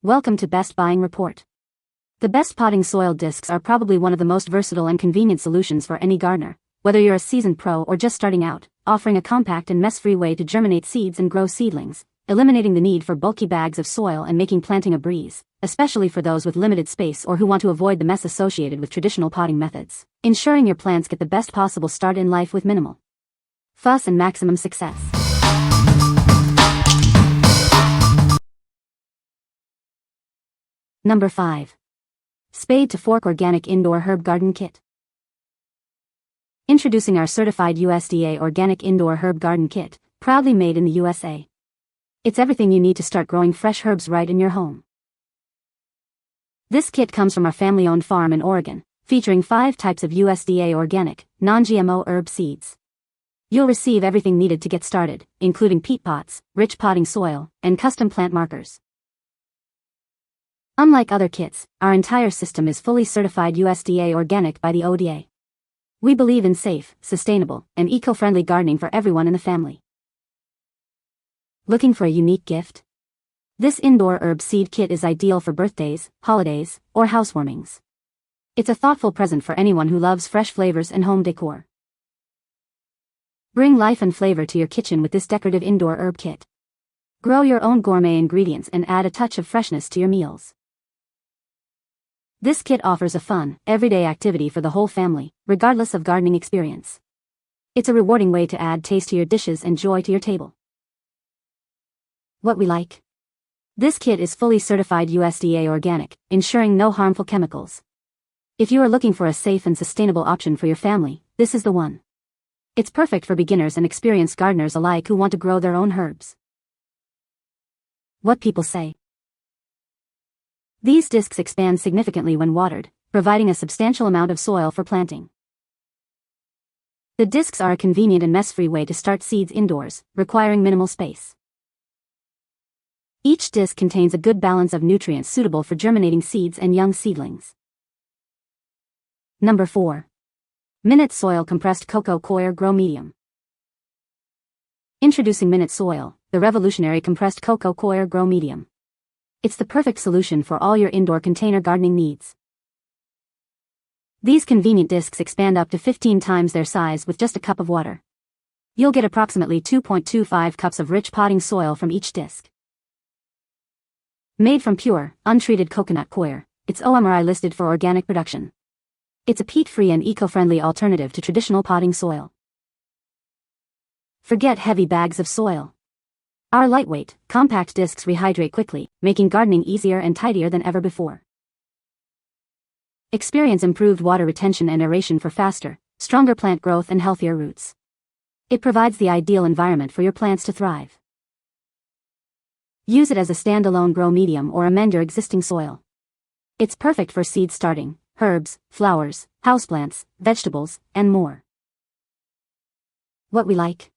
Welcome to Best Buying Report. The Best Potting Soil Discs are probably one of the most versatile and convenient solutions for any gardener, whether you're a seasoned pro or just starting out, offering a compact and mess-free way to germinate seeds and grow seedlings, eliminating the need for bulky bags of soil and making planting a breeze, especially for those with limited space or who want to avoid the mess associated with traditional potting methods, ensuring your plants get the best possible start in life with minimal fuss and maximum success. Number 5. Spade to Fork Organic Indoor Herb Garden Kit. Introducing our certified USDA Organic Indoor Herb Garden Kit, proudly made in the USA. It's everything you need to start growing fresh herbs right in your home. This kit comes from our family-owned farm in Oregon, featuring 5 types of USDA organic, non-GMO herb seeds. You'll receive everything needed to get started, including peat pots, rich potting soil, and custom plant markers. Unlike other kits, our entire system is fully certified USDA organic by the ODA. We believe in safe, sustainable, and eco-friendly gardening for everyone in the family. Looking for a unique gift? This indoor herb seed kit is ideal for birthdays, holidays, or housewarmings. It's a thoughtful present for anyone who loves fresh flavors and home decor. Bring life and flavor to your kitchen with this decorative indoor herb kit. Grow your own gourmet ingredients and add a touch of freshness to your meals. This kit offers a fun, everyday activity for the whole family, regardless of gardening experience. It's a rewarding way to add taste to your dishes and joy to your table. What we like? This kit is fully certified USDA organic, ensuring no harmful chemicals. If you are looking for a safe and sustainable option for your family, this is the one. It's perfect for beginners and experienced gardeners alike who want to grow their own herbs. What people say. These discs expand significantly when watered, providing a substantial amount of soil for planting. The discs are a convenient and mess-free way to start seeds indoors, requiring minimal space. Each disc contains a good balance of nutrients suitable for germinating seeds and young seedlings. Number 4. Minute Soil Compressed Coco Coir Grow Medium. Introducing Minute Soil, the revolutionary compressed coco coir grow medium. It's the perfect solution for all your indoor container gardening needs. These convenient discs expand up to 15 times their size with just a cup of water. You'll get approximately 2.25 cups of rich potting soil from each disc. Made from pure, untreated coconut coir, it's OMRI listed for organic production. It's a peat-free and eco-friendly alternative to traditional potting soil. Forget heavy bags of soil. Our lightweight, compact discs rehydrate quickly, making gardening easier and tidier than ever before. Experience improved water retention and aeration for faster, stronger plant growth and healthier roots. It provides the ideal environment for your plants to thrive. Use it as a standalone grow medium or amend your existing soil. It's perfect for seed starting, herbs, flowers, houseplants, vegetables, and more. What we like?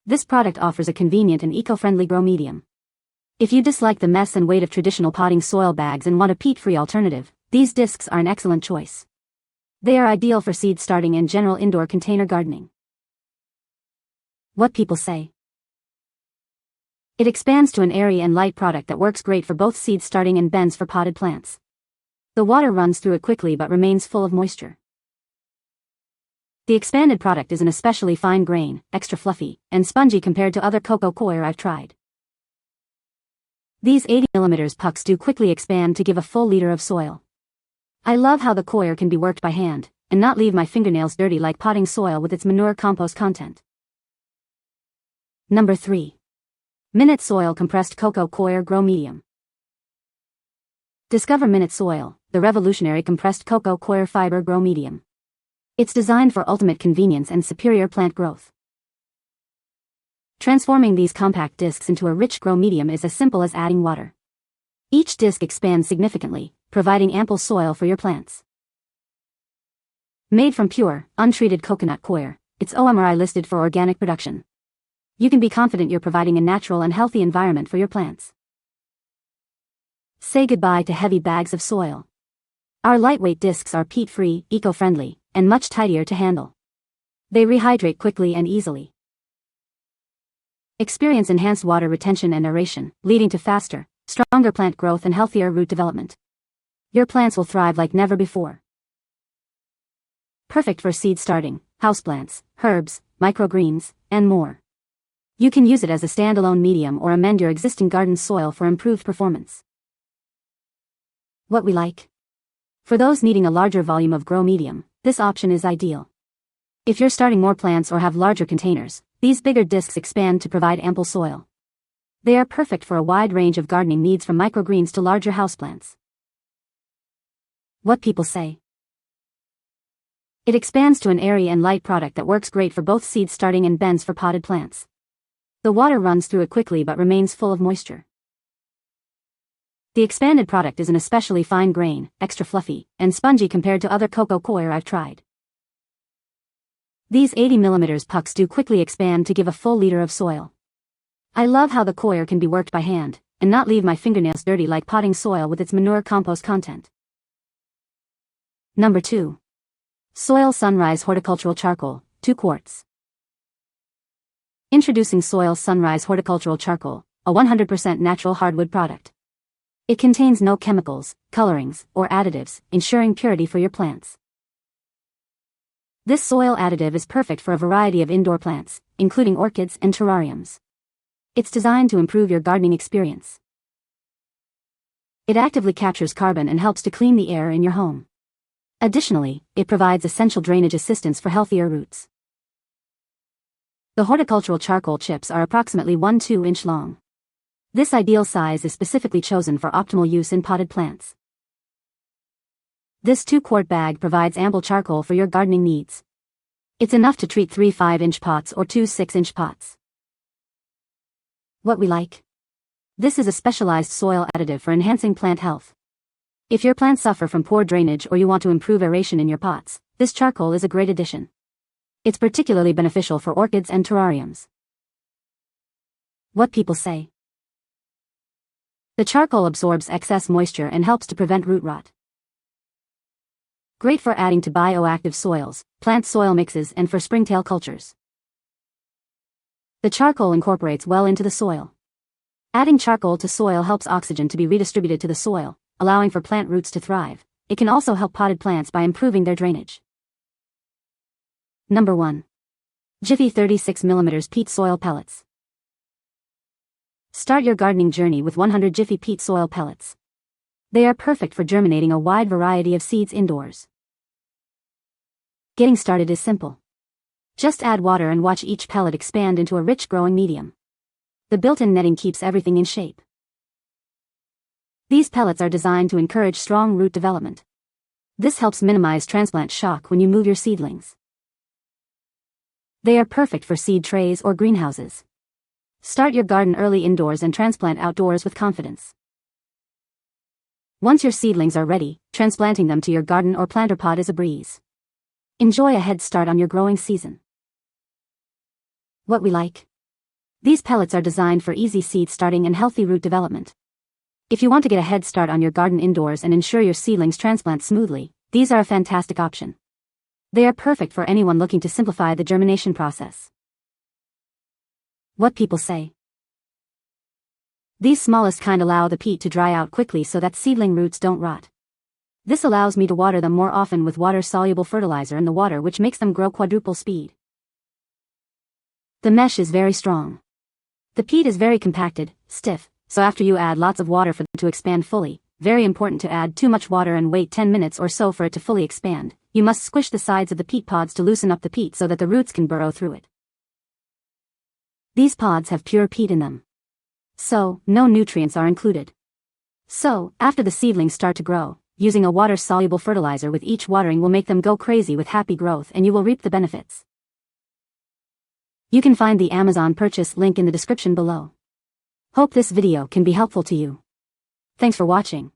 This product offers a convenient and eco-friendly grow medium. If you dislike the mess and weight of traditional potting soil bags and want a peat-free alternative, these discs are an excellent choice. They are ideal for seed starting and general indoor container gardening. What people say. It expands to an airy and light product that works great for both seed starting and bends for potted plants. The water runs through it quickly but remains full of moisture. The expanded product is an especially fine grain, extra fluffy, and spongy compared to other coco coir I've tried. These 80mm pucks do quickly expand to give a full liter of soil. I love how the coir can be worked by hand, and not leave my fingernails dirty like potting soil with its manure compost content. Number 3. Minute Soil Compressed Coco Coir Grow Medium. Discover Minute Soil, the revolutionary compressed coco coir fiber grow medium. It's designed for ultimate convenience and superior plant growth. Transforming these compact discs into a rich grow medium is as simple as adding water. Each disc expands significantly, providing ample soil for your plants. Made from pure, untreated coconut coir, it's OMRI listed for organic production. You can be confident you're providing a natural and healthy environment for your plants. Say goodbye to heavy bags of soil. Our lightweight discs are peat-free, eco-friendly, and much tidier to handle. They rehydrate quickly and easily. Experience enhanced water retention and aeration, leading to faster, stronger plant growth and healthier root development. Your plants will thrive like never before. Perfect for seed starting, houseplants, herbs, microgreens, and more. You can use it as a standalone medium or amend your existing garden soil for improved performance. What we like. For those needing a larger volume of grow medium, this option is ideal. If you're starting more plants or have larger containers, these bigger discs expand to provide ample soil. They are perfect for a wide range of gardening needs from microgreens to larger houseplants. What people say. It expands to an airy and light product that works great for both seed starting and bends for potted plants. The water runs through it quickly but remains full of moisture. The expanded product is an especially fine grain, extra fluffy, and spongy compared to other Coco Coir I've tried. These 80mm pucks do quickly expand to give a full liter of soil. I love how the Coir can be worked by hand, and not leave my fingernails dirty like potting soil with its manure compost content. Number 2. Soil Sunrise Horticultural Charcoal, 2 quarts. Introducing Soil Sunrise Horticultural Charcoal, a 100% natural hardwood product. It contains no chemicals, colorings, or additives, ensuring purity for your plants. This soil additive is perfect for a variety of indoor plants, including orchids and terrariums. It's designed to improve your gardening experience. It actively captures carbon and helps to clean the air in your home. Additionally, it provides essential drainage assistance for healthier roots. The horticultural charcoal chips are approximately 1–2 inch long. This ideal size is specifically chosen for optimal use in potted plants. This 2-quart bag provides ample charcoal for your gardening needs. It's enough to treat 3 5-inch pots or 2 6-inch pots. What we like. This is a specialized soil additive for enhancing plant health. If your plants suffer from poor drainage or you want to improve aeration in your pots, this charcoal is a great addition. It's particularly beneficial for orchids and terrariums. What people say. The charcoal absorbs excess moisture and helps to prevent root rot. Great for adding to bioactive soils, plant soil mixes, and for springtail cultures. The charcoal incorporates well into the soil. Adding charcoal to soil helps oxygen to be redistributed to the soil, allowing for plant roots to thrive. It can also help potted plants by improving their drainage. Number 1. Jiffy 36mm Peat Soil Pellets. Start your gardening journey with 100 Jiffy Peat Soil Pellets. They are perfect for germinating a wide variety of seeds indoors. Getting started is simple. Just add water and watch each pellet expand into a rich growing medium. The built-in netting keeps everything in shape. These pellets are designed to encourage strong root development. This helps minimize transplant shock when you move your seedlings. They are perfect for seed trays or greenhouses. Start your garden early indoors and transplant outdoors with confidence. Once your seedlings are ready, transplanting them to your garden or planter pot is a breeze. Enjoy a head start on your growing season. What we like. These pellets are designed for easy seed starting and healthy root development. If you want to get a head start on your garden indoors and ensure your seedlings transplant smoothly, these are a fantastic option. They are perfect for anyone looking to simplify the germination process. What people say. These smallest kind allow the peat to dry out quickly so that seedling roots don't rot. This allows me to water them more often with water-soluble fertilizer in the water, which makes them grow quadruple speed. The mesh is very strong. The peat is very compacted, stiff, so after you add lots of water for them to expand fully, very important to add too much water and wait 10 minutes or so for it to fully expand, you must squish the sides of the peat pods to loosen up the peat so that the roots can burrow through it. These pods have pure peat in them. So, no nutrients are included. So, after the seedlings start to grow, using a water-soluble fertilizer with each watering will make them go crazy with happy growth and you will reap the benefits. You can find the Amazon purchase link in the description below. Hope this video can be helpful to you. Thanks for watching.